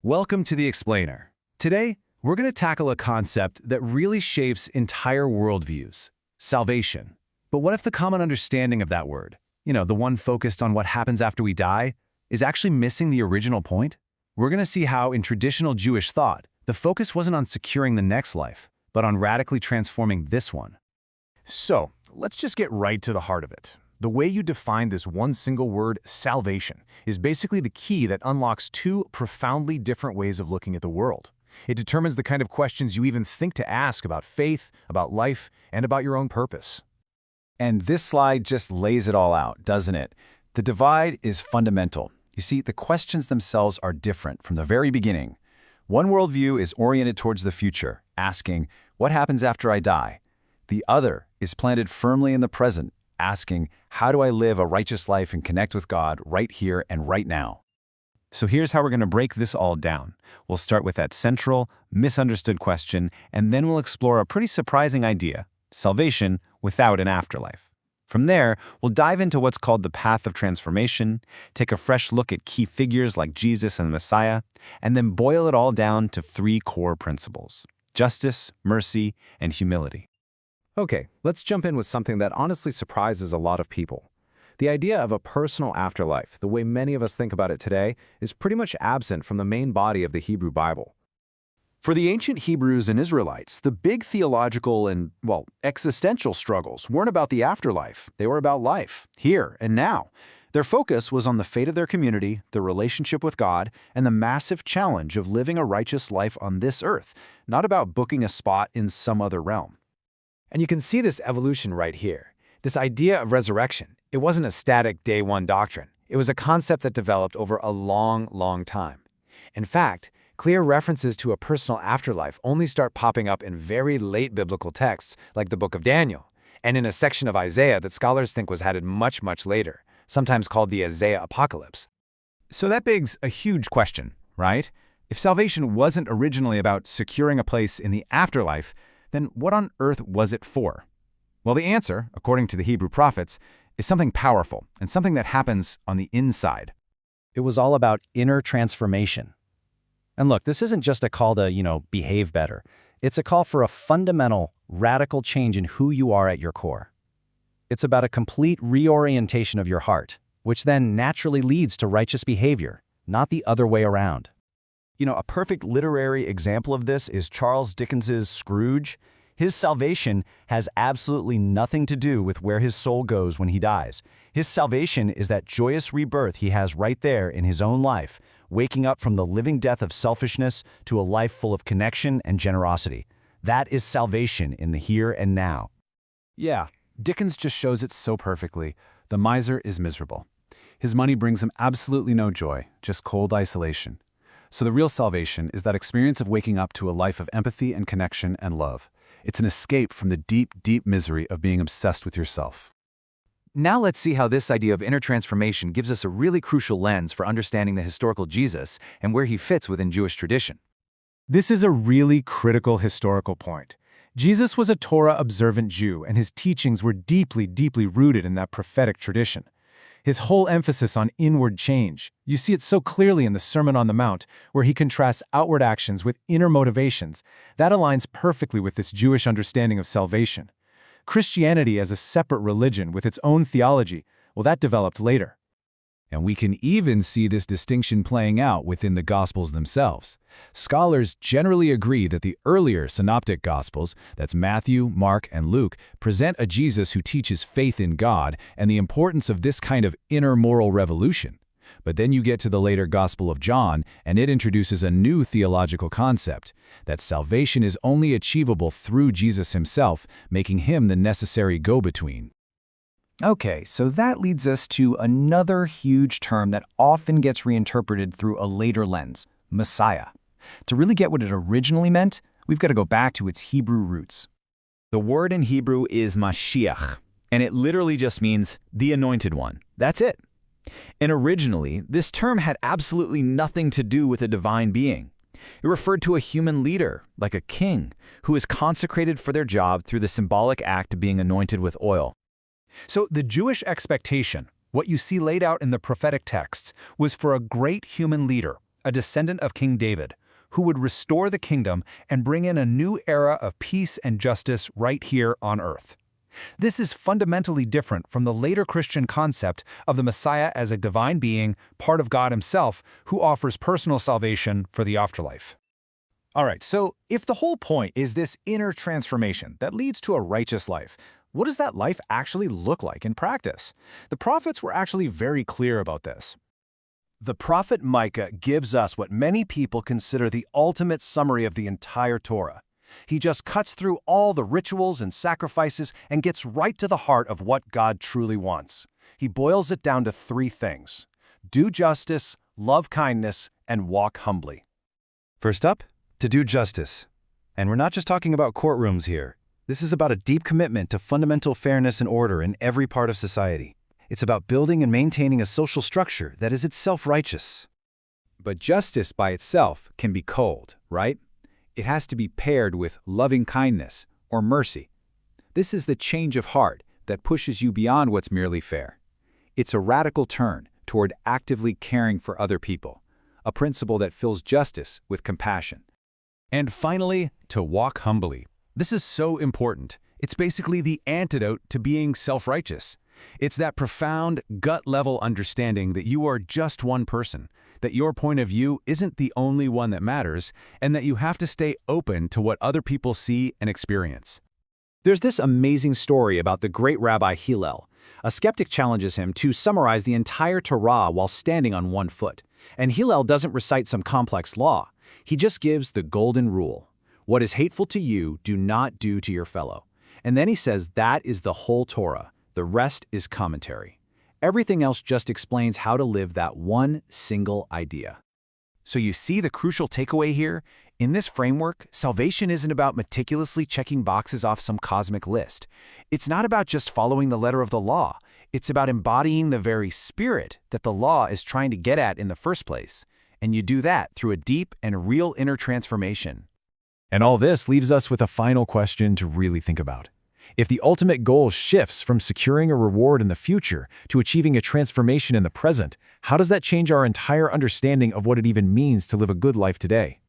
Welcome to The Explainer. Today, we're going to tackle a concept that really shapes entire worldviews: salvation. But what if the common understanding of that word, the one focused on what happens after we die, is actually missing the original point? We're going to see how, in traditional Jewish thought, the focus wasn't on securing the next life, but on radically transforming this one. So, let's just get right to the heart of it. The way you define this one single word, salvation, is basically the key that unlocks two profoundly different ways of looking at the world. It determines the kind of questions you even think to ask about faith, about life, and about your own purpose. And this slide just lays it all out, doesn't it? The divide is fundamental. You see, the questions themselves are different from the very beginning. One worldview is oriented towards the future, asking, what happens after I die? The other is planted firmly in the present, asking, how do I live a righteous life and connect with God right here and right now? So here's how we're going to break this all down. We'll start with that central, misunderstood question, and then we'll explore a pretty surprising idea: salvation without an afterlife. From there, we'll dive into what's called the path of transformation, take a fresh look at key figures like Jesus and the Messiah, and then boil it all down to three core principles: justice, mercy, and humility. Okay, let's jump in with something that honestly surprises a lot of people. The idea of a personal afterlife, the way many of us think about it today, is pretty much absent from the main body of the Hebrew Bible. For the ancient Hebrews and Israelites, the big theological and, existential struggles weren't about the afterlife. They were about life, here and now. Their focus was on the fate of their community, their relationship with God, and the massive challenge of living a righteous life on this earth, not about booking a spot in some other realm. And you can see this evolution right here. This idea of resurrection, it wasn't a static day one doctrine. It was a concept that developed over a long time. In fact, clear references to a personal afterlife only start popping up in very late biblical texts like the book of Daniel, and in a section of Isaiah that scholars think was added much later, sometimes called the Isaiah Apocalypse. So that begs a huge question, right? If salvation wasn't originally about securing a place in the afterlife, then what on earth was it for? Well, the answer, according to the Hebrew prophets, is something powerful and something that happens on the inside. It was all about inner transformation. And look, this isn't just a call to, behave better. It's a call for a fundamental, radical change in who you are at your core. It's about a complete reorientation of your heart, which then naturally leads to righteous behavior, not the other way around. A perfect literary example of this is Charles Dickens's Scrooge. His salvation has absolutely nothing to do with where his soul goes when he dies. His salvation is that joyous rebirth he has right there in his own life, waking up from the living death of selfishness to a life full of connection and generosity. That is salvation in the here and now. Yeah, Dickens just shows it so perfectly. The miser is miserable. His money brings him absolutely no joy, just cold isolation. So the real salvation is that experience of waking up to a life of empathy and connection and love. It's an escape from the deep misery of being obsessed with yourself. Now let's see how this idea of inner transformation gives us a really crucial lens for understanding the historical Jesus and where he fits within Jewish tradition. This is a really critical historical point. Jesus was a Torah-observant Jew, and his teachings were deeply rooted in that prophetic tradition. His whole emphasis on inward change, you see it so clearly in the Sermon on the Mount, where he contrasts outward actions with inner motivations. That aligns perfectly with this Jewish understanding of salvation. Christianity as a separate religion with its own theology, that developed later. And we can even see this distinction playing out within the Gospels themselves. Scholars generally agree that the earlier synoptic Gospels, that's Matthew, Mark, and Luke, present a Jesus who teaches faith in God and the importance of this kind of inner moral revolution. But then you get to the later Gospel of John, and it introduces a new theological concept, that salvation is only achievable through Jesus himself, making him the necessary go-between. Okay, so that leads us to another huge term that often gets reinterpreted through a later lens: Messiah. To really get what it originally meant, we've got to go back to its Hebrew roots. The word in Hebrew is Mashiach, and it literally just means the anointed one. That's it. And originally, this term had absolutely nothing to do with a divine being. It referred to a human leader, like a king, who is consecrated for their job through the symbolic act of being anointed with oil. So the Jewish expectation, what you see laid out in the prophetic texts, was for a great human leader, a descendant of King David, who would restore the kingdom and bring in a new era of peace and justice right here on earth. This is fundamentally different from the later Christian concept of the Messiah as a divine being, part of God himself, who offers personal salvation for the afterlife. All right, so if the whole point is this inner transformation that leads to a righteous life, what does that life actually look like in practice? The prophets were actually very clear about this. The prophet Micah gives us what many people consider the ultimate summary of the entire Torah. He just cuts through all the rituals and sacrifices and gets right to the heart of what God truly wants. He boils it down to 3 things: do justice, love kindness, and walk humbly. First up, to do justice. And we're not just talking about courtrooms here. This is about a deep commitment to fundamental fairness and order in every part of society. It's about building and maintaining a social structure that is itself righteous. But justice by itself can be cold, right? It has to be paired with loving kindness or mercy. This is the change of heart that pushes you beyond what's merely fair. It's a radical turn toward actively caring for other people, a principle that fills justice with compassion. And finally, to walk humbly. This is so important. It's basically the antidote to being self-righteous. It's that profound, gut-level understanding that you are just one person, that your point of view isn't the only one that matters, and that you have to stay open to what other people see and experience. There's this amazing story about the great Rabbi Hillel. A skeptic challenges him to summarize the entire Torah while standing on one foot. And Hillel doesn't recite some complex law. He just gives the golden rule. What is hateful to you, do not do to your fellow. And then he says that is the whole Torah. The rest is commentary. Everything else just explains how to live that one single idea. So you see the crucial takeaway here? In this framework, salvation isn't about meticulously checking boxes off some cosmic list. It's not about just following the letter of the law. It's about embodying the very spirit that the law is trying to get at in the first place. And you do that through a deep and real inner transformation. And all this leaves us with a final question to really think about. If the ultimate goal shifts from securing a reward in the future to achieving a transformation in the present, how does that change our entire understanding of what it even means to live a good life today?